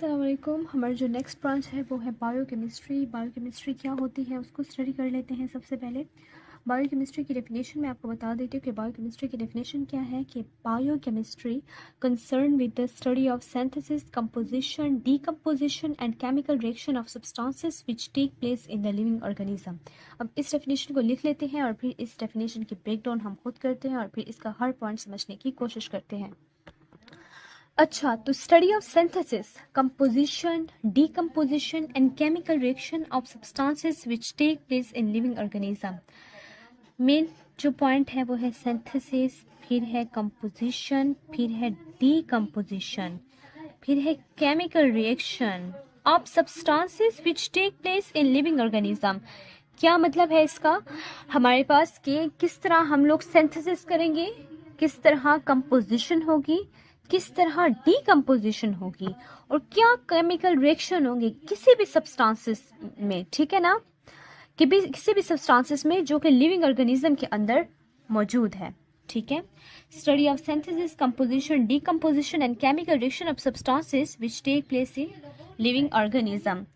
अस्सलाम वालेकुम। हमारा जो नेक्स्ट ब्रांच है वो है बायोकेमिस्ट्री। बायोकेमिस्ट्री क्या होती है उसको स्टडी कर लेते हैं। सबसे पहले बायोकेमिस्ट्री की डेफिनेशन मैं आपको बता देती हूँ कि बायोकेमिस्ट्री की डेफिनेशन क्या है। कि biochemistry concern with the study of synthesis, composition, decomposition and chemical reaction of substances which take place in the living organism. अब इस डेफिनेशन को लिख लेते हैं और फिर इस डेफिनेशन की ब्रेकडाउन हम खुद करते हैं और फिर इसका हर पॉइंट समझने की कोशिश करते हैं। अच्छा, तो study of synthesis, composition, decomposition and chemical reaction of substances which take place in living organism. Main जो पॉइंट है वो है सिंथेसिस, फिर है कंपोजिशन, फिर है डीकम्पोजिशन, फिर है chemical reaction of substances which take place in living organism. क्या मतलब है इसका? हमारे पास कि किस तरह हम लोग सिंथेसिस करेंगे, किस तरह कंपोजिशन होगी, किस तरह डीकम्पोजिशन होगी और क्या केमिकल रिएक्शन होंगे किसी भी सब्सटेंसेस में, ठीक है ना, कि भी किसी भी सब्सटेंसेस में जो कि लिविंग ऑर्गेनिज्म के अंदर मौजूद है। ठीक है, study of synthesis, composition, decomposition and chemical reaction of substances which take place in living organism.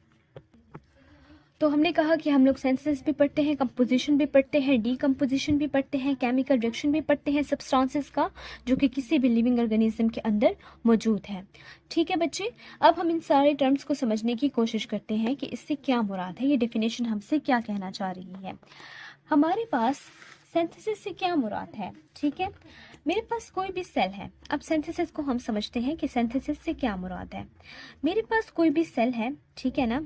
तो हमने कहा कि हम लोग सिंथेसिस भी पढ़ते हैं, कंपोजिशन भी पढ़ते हैं, डीकम्पोजिशन भी पढ़ते हैं, केमिकल रिएक्शन भी पढ़ते हैं सब्सटेंसेस का जो कि किसी भी लिविंग ऑर्गेनिज्म के अंदर मौजूद है। ठीक है बच्चे, अब हम इन सारे टर्म्स को समझने की कोशिश करते हैं कि इससे क्या मुराद है, ये डेफिनेशन हमसे क्या कहना चाह रही है। हमारे पास सिंथेसिस से क्या मुराद है? ठीक है, मेरे पास कोई भी सेल है। अब सिंथेसिस को हम समझते हैं कि सिंथेसिस से क्या मुराद है। मेरे पास कोई भी सेल है, ठीक है ना,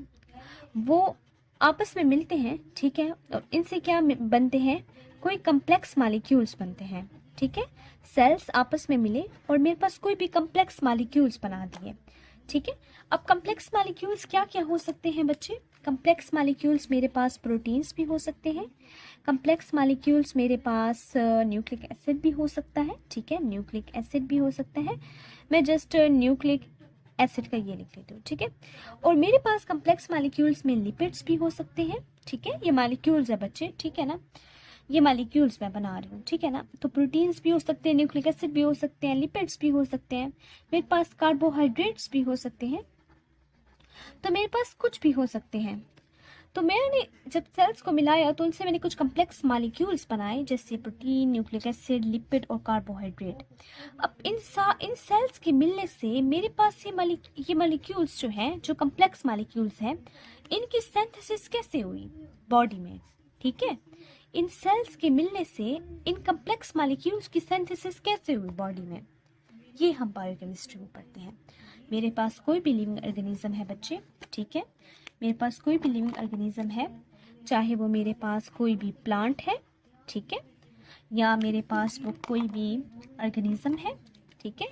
वो आपस में मिलते हैं, ठीक है, और इनसे क्या बनते हैं? कोई कम्प्लेक्स मॉलिक्यूल्स बनते हैं। ठीक है, सेल्स आपस में मिले और मेरे पास कोई भी कम्प्लेक्स मॉलिक्यूल्स बना दिए। ठीक है, अब कम्प्लेक्स मॉलिक्यूल्स क्या क्या हो सकते हैं बच्चे? कम्प्लेक्स मॉलिक्यूल्स मेरे पास प्रोटीन्स भी हो सकते हैं, कम्प्लेक्स मॉलिक्यूल्स मेरे पास न्यूक्लिक एसिड भी हो सकता है। ठीक है, न्यूक्लिक एसिड भी हो सकता है। मैं जस्ट न्यूक्लिक एसिड का ये लिख लेती हूँ। ठीक है, और मेरे पास कम्प्लेक्स मॉलिक्यूल्स में लिपिड्स भी हो सकते हैं। ठीक है, ये मॉलिक्यूल्स है बच्चे, ठीक है ना, ये मॉलिक्यूल्स मैं बना रही हूँ। ठीक है ना, तो प्रोटीन्स भी हो सकते हैं, न्यूक्लिक एसिड भी हो सकते हैं, लिपिड्स भी हो सकते हैं, मेरे पास कार्बोहाइड्रेट्स भी हो सकते हैं, तो मेरे पास कुछ भी हो सकते हैं। तो मैंने जब सेल्स को मिलाया तो उनसे मैंने कुछ कम्प्लेक्स मॉलिक्यूल्स बनाए, जैसे प्रोटीन, न्यूक्लिक एसिड, लिपिड और कार्बोहाइड्रेट। अब इन सेल्स के मिलने से मेरे पास ये मॉलिक्यूल्स जो हैं, जो कम्प्लेक्स मॉलिक्यूल्स हैं, इनकी सिंथेसिस कैसे हुई बॉडी में? ठीक है, इन सेल्स के मिलने से इन कम्प्लेक्स मॉलिक्यूल्स की सिंथेसिस कैसे हुई बॉडी में, ये हम बायोकेमिस्ट्री में पढ़ते हैं। मेरे पास कोई भी लिविंग ऑर्गेनिज्म है बच्चे, ठीक है, मेरे पास कोई भी लिविंग ऑर्गेनिज्म है, चाहे वो मेरे पास कोई भी प्लांट है, ठीक है, या मेरे पास वो कोई भी ऑर्गेनिज्म है, ठीक है,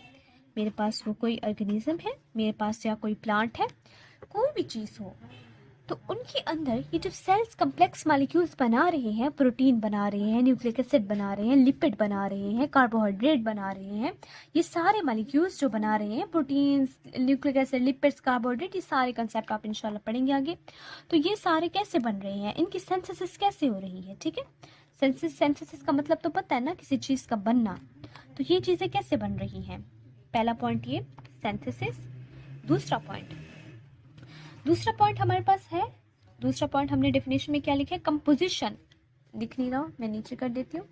मेरे पास वो कोई ऑर्गेनिज्म है, मेरे पास या कोई प्लांट है, कोई भी चीज़ हो, तो उनके अंदर ये जब सेल्स कम्प्लेक्स मॉलिक्यूल्स बना रहे हैं, प्रोटीन बना रहे हैं, न्यूक्लिक एसिड बना रहे हैं, लिपिड बना रहे हैं, कार्बोहाइड्रेट बना रहे हैं, ये सारे मॉलिक्यूल्स जो बना रहे हैं, proteins, nucleic acid, lipids, carbohydrate, ये सारे कंसेप्ट आप इंशाल्लाह पढ़ेंगे आगे। तो ये सारे कैसे बन रहे हैं, इनकी सिंथेसिस कैसे हो रही है? ठीक है, सिंथेसिस का मतलब तो पता है ना, किसी चीज़ का बनना। तो ये चीज़ें कैसे बन रही हैं? पहला पॉइंट ये सिंथेसिस। दूसरा पॉइंट हमारे पास है, दूसरा पॉइंट हमने डेफिनेशन में क्या लिखा है? कंपोजिशन। दिख नहीं रहा, मैं नीचे कर देती हूँ।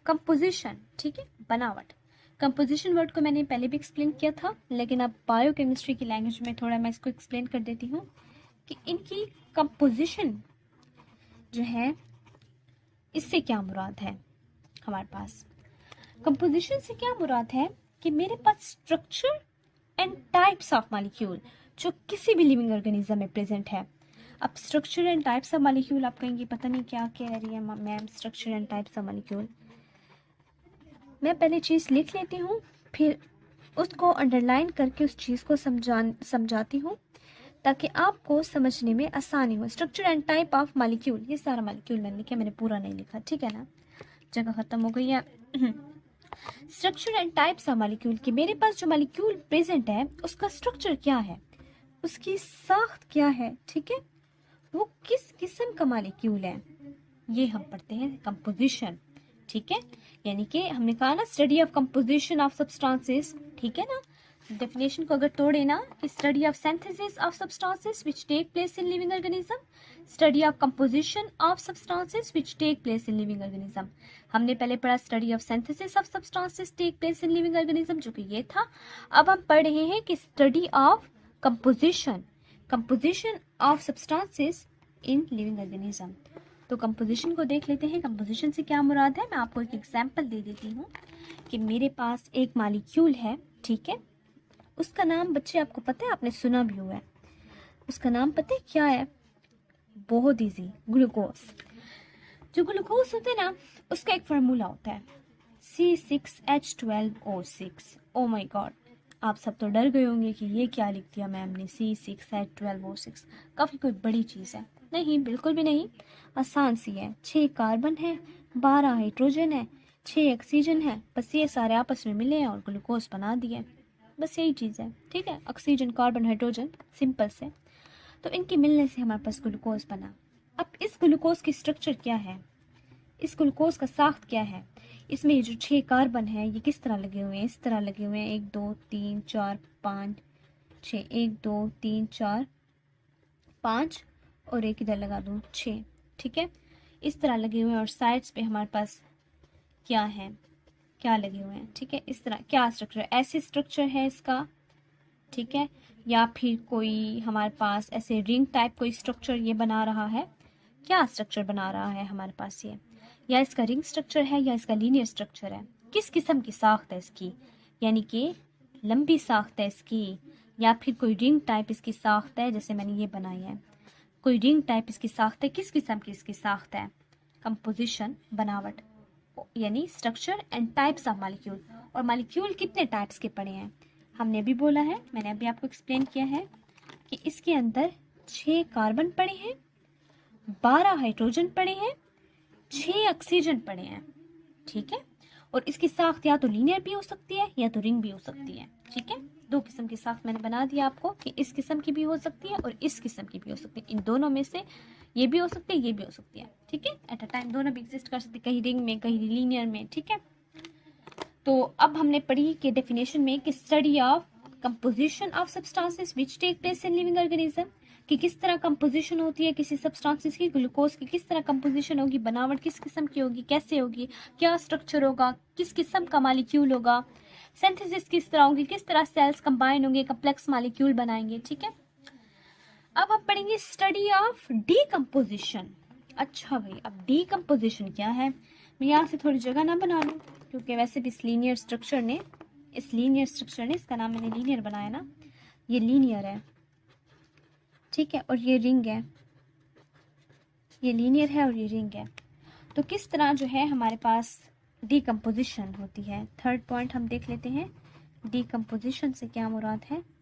कंपोजिशन, ठीक है, बनावट। कंपोजिशन वर्ड को मैंने पहले भी एक्सप्लेन किया था, लेकिन अब बायोकेमिस्ट्री की लैंग्वेज में थोड़ा मैं इसको एक्सप्लेन कर देती हूँ कि इनकी कंपोजिशन जो है, इससे क्या मुराद है हमारे पास? कंपोजिशन से क्या मुराद है कि मेरे पास structure and types of molecule जो किसी भी लिविंग ऑर्गेनिज्म में प्रेजेंट है। अब structure and types of molecule, आप कहेंगे पता नहीं क्या कह रही है ma'am, structure and types of molecule. मैं पहले चीज़ लिख लेती हूँ, फिर उसको अंडरलाइन करके उस चीज़ को समझाती हूँ ताकि आपको समझने में आसानी हो। Structure and type of molecule, ये सारा मॉलिक्यूल मैंने लिखा, मैंने पूरा नहीं लिखा, ठीक है ना, जगह ख़त्म हो गई है। Structure and types of molecule, कि मेरे पास जो मॉलिक्यूल प्रेजेंट है उसका स्ट्रक्चर क्या है, उसकी साख्त क्या है, ठीक है, वो किस किस्म का मॉलिक्यूल है, ये हम पढ़ते हैं कंपोजिशन। ठीक है, यानी कि हमने कहा ना study of composition of substances, ठीक है ना, डेफिनेशन को अगर तोड़े ना कि study of synthesis of substances which take place in living organism, study of composition of substances which take place in living organism. हमने पहले पढ़ा study of synthesis of substances take place in living organism, जो कि ये था। अब हम पढ़ रहे हैं कि study of composition of substances in living organism. तो कंपोजिशन को देख लेते हैं। कंपोजिशन से क्या मुराद है, मैं आपको एक एग्जांपल दे देती हूँ कि मेरे पास एक मॉलिक्यूल है, ठीक है। उसका नाम बच्चे आपको पता है, आपने सुना भी हुआ है। उसका नाम पता है क्या है? बहुत इजी, ग्लूकोज। जो ग्लूकोज होता है ना, उसका एक फार्मूला होता है C6H12O6। ओ माय गॉड, आप सब तो डर गए होंगे कि ये क्या लिख दिया मैम ने, C6H12O6, काफ़ी कोई बड़ी चीज़ है। नहीं, बिल्कुल भी नहीं, आसान सी है। 6 कार्बन है, 12 हाइड्रोजन है, 6 ऑक्सीजन है, बस ये सारे आपस में मिले हैं और ग्लूकोज बना दिए। बस यही चीज़ है, ठीक है। ऑक्सीजन, कार्बन, हाइड्रोजन, सिंपल से। तो इनके मिलने से हमारे पास ग्लूकोज बना। अब इस ग्लूकोज की स्ट्रक्चर क्या है, इस ग्लूकोज का साख्त क्या है? इसमें जो 6 कार्बन है ये किस तरह लगे हुए हैं? इस तरह लगे हुए हैं, 1 2 3 4 5 6, 1 2 3 4 5 और एक इधर लगा दूँ 6, ठीक है। इस तरह लगे हुए हैं और साइड्स पे हमारे पास क्या है, क्या लगे हुए हैं, ठीक है। इस तरह क्या स्ट्रक्चर, ऐसे स्ट्रक्चर है इसका, ठीक है। या फिर कोई हमारे पास ऐसे रिंग टाइप कोई स्ट्रक्चर ये बना रहा है, क्या स्ट्रक्चर बना रहा है हमारे पास ये? या इसका रिंग स्ट्रक्चर है या इसका लीनियर स्ट्रक्चर है? किस किस्म की साख्त है इसकी, यानी कि लंबी साख्त है इसकी, या फिर कोई रिंग टाइप इसकी साख्त है, जैसे मैंने ये बनाई है, कोई रिंग टाइप इसकी साख्त है। किस किस्म की इसकी साख्त है? कंपोजिशन, बनावट, यानी structure and types of molecule. और मॉलिक्यूल कितने टाइप्स के पड़े हैं हमने अभी बोला है, मैंने अभी आपको एक्सप्लेन किया है कि इसके अंदर 6 कार्बन पड़े हैं, 12 हाइड्रोजन पड़े हैं, 6 ऑक्सीजन पड़े हैं, ठीक है। और इसकी साख्त या तो लीनियर भी हो सकती है या तो रिंग भी हो सकती है, ठीक है। 2 किस्म की साख्त मैंने बना दिया आपको कि इस किस्म की भी हो सकती है और इस किस्म की भी हो सकती है। इन दोनों में से ये भी हो सकती है, ये भी हो सकती है, ठीक है। एट अ टाइम दोनों भी एग्जिस्ट कर सकती है, कहीं रिंग में कहीं लीनियर में, ठीक है। तो अब हमने पढ़ी कि डेफिनेशन में कि study of composition of substances which take place in living organism, कि किस तरह कंपोजिशन होती है किसी सब्सटेंसेस की, ग्लूकोज की किस तरह कंपोजिशन होगी, बनावट किस किस्म की होगी, कैसे होगी, क्या स्ट्रक्चर होगा, किस किस्म का मॉलिक्यूल होगा, सिंथेसिस किस तरह होगी, किस तरह सेल्स कंबाइन होंगे, कम्प्लेक्स मॉलिक्यूल बनाएंगे, ठीक है। अब हम पढ़ेंगे स्टडी ऑफ डीकम्पोजिशन। अच्छा भाई, अब डीकम्पोजिशन क्या है? मैं यहाँ से थोड़ी जगह ना बना लूँ, क्योंकि वैसे भी इस लीनियर स्ट्रक्चर ने, इसका नाम मैंने लीनियर बनाया ना, ये लीनियर है, ठीक है, और ये रिंग है, ये लीनियर है और ये रिंग है। तो किस तरह जो है हमारे पास डीकम्पोजिशन होती है। थर्ड पॉइंट हम देख लेते हैं, डीकम्पोजिशन से क्या मुराद है।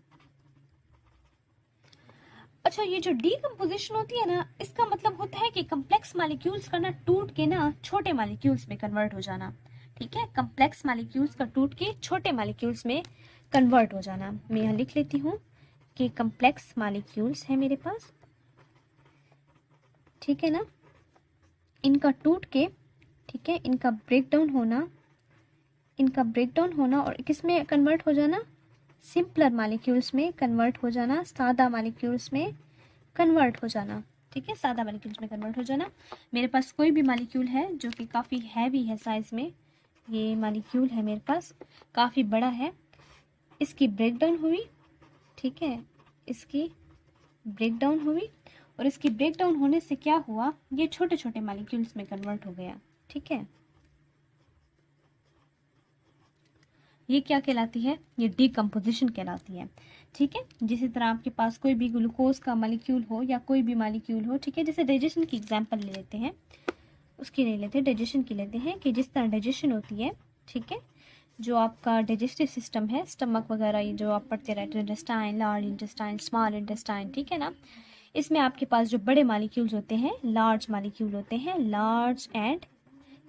अच्छा, ये जो डीकम्पोजिशन होती है ना, इसका मतलब होता है कि कम्प्लेक्स मॉलिक्यूल्स का ना टूट के ना छोटे मॉलिक्यूल्स में कन्वर्ट हो जाना, ठीक है। कम्प्लेक्स मॉलिक्यूल्स का टूट के छोटे मॉलिक्यूल्स में कन्वर्ट हो जाना। मैं यहाँ लिख लेती हूँ कि कम्प्लेक्स मॉलिक्यूल्स है मेरे पास, ठीक है ना, इनका टूट के, ठीक है, इनका ब्रेकडाउन होना और किस में कन्वर्ट हो जाना, सिंपलर मॉलिक्यूल्स में कन्वर्ट हो जाना, सादा मॉलिक्यूल्स में कन्वर्ट हो जाना, ठीक है, सादा मॉलिक्यूल्स में कन्वर्ट हो जाना। मेरे पास कोई भी मॉलिक्यूल है जो कि काफ़ी हैवी है साइज़ में, ये मॉलिक्यूल है मेरे पास, काफ़ी बड़ा है, इसकी ब्रेकडाउन हुई, ठीक है, इसकी ब्रेकडाउन हुई और इसकी ब्रेकडाउन होने से क्या हुआ, ये छोटे छोटे मॉलिक्यूल्स में कन्वर्ट हो गया, ठीक है। ये क्या कहलाती है, ये डीकम्पोजिशन कहलाती है, ठीक है। जिसी तरह आपके पास कोई भी ग्लूकोज का मॉलिक्यूल हो या कोई भी मॉलिक्यूल हो, ठीक है, जैसे डाइजेशन की एग्जांपल ले लेते हैं, उसकी ले लेते हैं, डाइजेशन की लेते हैं कि जिस तरह डाइजेशन होती है, ठीक है, जो आपका डाइजेस्टिव सिस्टम है, स्टमक वगैरह, ये जो आप पढ़ते रहते हैं, intestine, large intestine, small intestine, ठीक है ना, इसमें आपके पास जो बड़े मॉलिक्यूल्स होते हैं, लार्ज मॉलिक्यूल होते हैं, large and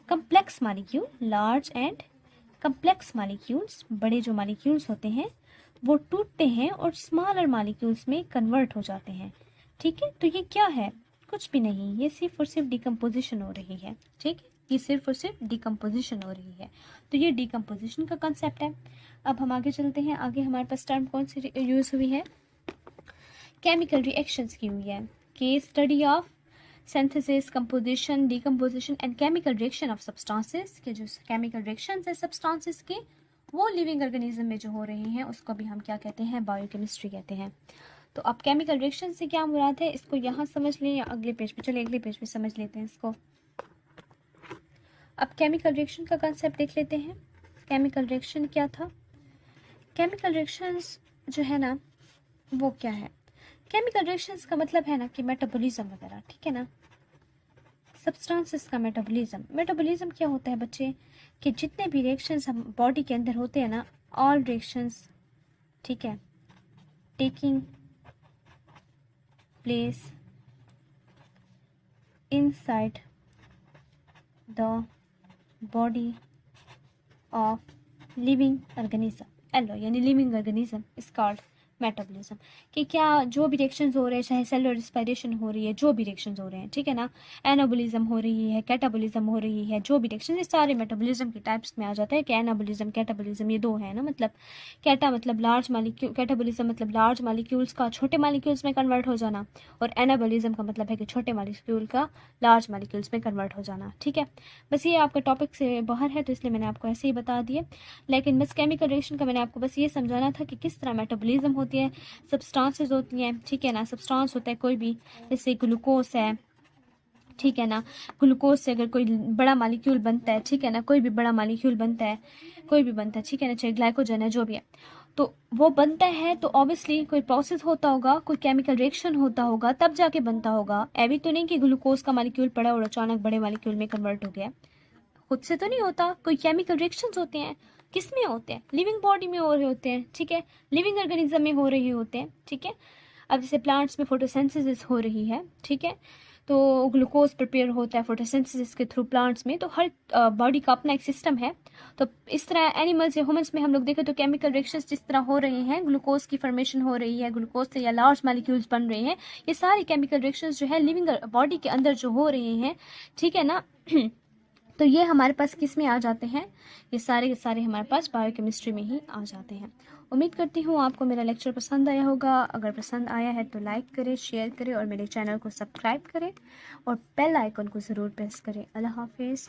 complex molecule, large and complex molecules, बड़े जो मॉलिक्यूल्स होते हैं वो टूटते हैं और स्मॉलर मॉलिक्यूल्स में कन्वर्ट हो जाते हैं, ठीक है। तो ये क्या है, कुछ भी नहीं, ये सिर्फ और सिर्फ डिकम्पोजिशन हो रही है, ठीक है। ये सिर्फ और सिर्फ डिकम्पोजिशन हो रही है। तो ये डिकम्पोजिशन का कंसेप्ट है। अब हम आगे चलते हैं। आगे हमारे पास टर्म कौन सी यूज़ हुई है? केमिकल रिएक्शंस की हुई है कि study of synthesis, composition, decomposition and chemical reaction of substances के जो केमिकल रिएक्शंस है सब्सटेंसेस के, वो लिविंग ऑर्गेनिज्म में जो हो रही हैं उसको भी हम क्या कहते हैं? बायोकेमिस्ट्री कहते हैं। तो अब केमिकल रिएक्शन से क्या मुराद है, इसको यहाँ समझ लें या अगले पेज पे? चलिए अगले पेज पे समझ लेते हैं इसको। अब केमिकल रिएक्शन का कंसेप्ट देख लेते हैं। केमिकल रिएक्शन क्या था? केमिकल रिएक्शंस जो है ना वो क्या है? केमिकल रिएक्शंस का मतलब है ना कि मेटाबॉलिज्म वगैरह, ठीक है ना, सब्सटेंसेस का मेटाबॉलिज्म। मेटाबॉलिज्म क्या होता है बच्चे? कि जितने भी रिएक्शंस हम बॉडी के अंदर होते हैं ना, ऑल रिएक्शंस, ठीक है, taking place inside the body of living organism, all यानी living organism is called metabolism. कि क्या जो भी रिएक्शंस हो रहे हैं, चाहे सेलुलर रेस्पिरेशन हो रही है, जो भी रिएक्शंस हो रहे हैं, ठीक है ना, एनाबॉलिज्म हो रही है, कैटाबॉलिज्म हो रही है, जो भी रिएक्शन, ये सारे मेटाबॉलिज्म के टाइप्स में आ जाते हैं। कि एनाबॉलिज्म, कैटाबॉलिज्म ये दो है ना, मतलब कैटा मतलब लार्ज मालिक्यूल, कैटाबॉलिज्म मतलब लार्ज मालिक्यूल्स का छोटे मालिक्यूल्स में कन्वर्ट हो जाना, और एनाबॉलिज्म का मतलब है कि छोटे मालिक्यूल का लार्ज मालिक्यूल्स में कन्वर्ट हो जाना, ठीक है। बस ये आपका टॉपिक से बाहर है तो इसलिए मैंने आपको ऐसे ही बता दिए। लेकिन बस केमिकल रिएक्शन का मैंने आपको बस ये समझाना था कि किस तरह मेटाबॉलिज्म होती है, सब्सटेंसेस होती हैं, ठीक है ना, सब्सटेंस होता है कोई भी, जैसे ग्लूकोज है, ठीक है ना, ग्लूकोज से अगर कोई बड़ा मालिक्यूल बनता है, ठीक है ना, कोई भी बड़ा मालिक्यूल बनता है, कोई भी बनता है, ठीक है ना, चाहे ग्लाइकोजन है, जो भी है, तो वो बनता है तो ऑब्वियसली कोई प्रोसेस होता होगा, कोई केमिकल रिएक्शन होता होगा, तब जाके बनता होगा। ऐवी तो नहीं कि ग्लूकोज का मालिक्यूल पड़ा और अचानक बड़े मालिक्यूल में कन्वर्ट हो गया, खुद से तो नहीं होता। कोई केमिकल रिएक्शंस होते हैं, किस में होते हैं? लिविंग बॉडी में हो रहे होते हैं, ठीक है, लिविंग ऑर्गेनिज्म में हो रहे होते हैं, ठीक है। अब जैसे प्लांट्स में फोटोसिंथेसिस हो रही है, ठीक है, तो ग्लूकोज प्रिपेयर होता है फोटोसिंथेसिस के थ्रू प्लांट्स में। तो हर बॉडी का अपना एक सिस्टम है। तो इस तरह एनिमल्स या ह्यूमंस में हम लोग देखें तो केमिकल रिएक्शंस जिस तरह हो रहे हैं, ग्लूकोज की फॉर्मेशन हो रही है, ग्लूकोज से या लार्ज मालिक्यूल्स बन रहे हैं, ये सारी केमिकल रिएक्शंस जो है लिविंग बॉडी के अंदर जो हो रहे हैं, ठीक है ना, तो ये हमारे पास किस में आ जाते हैं? ये सारे के सारे हमारे पास बायोकेमिस्ट्री में ही आ जाते हैं। उम्मीद करती हूँ आपको मेरा लेक्चर पसंद आया होगा। अगर पसंद आया है तो लाइक करें, शेयर करें और मेरे चैनल को सब्सक्राइब करें और बेल आइकन को ज़रूर प्रेस करें। अल्लाह हाफिज़।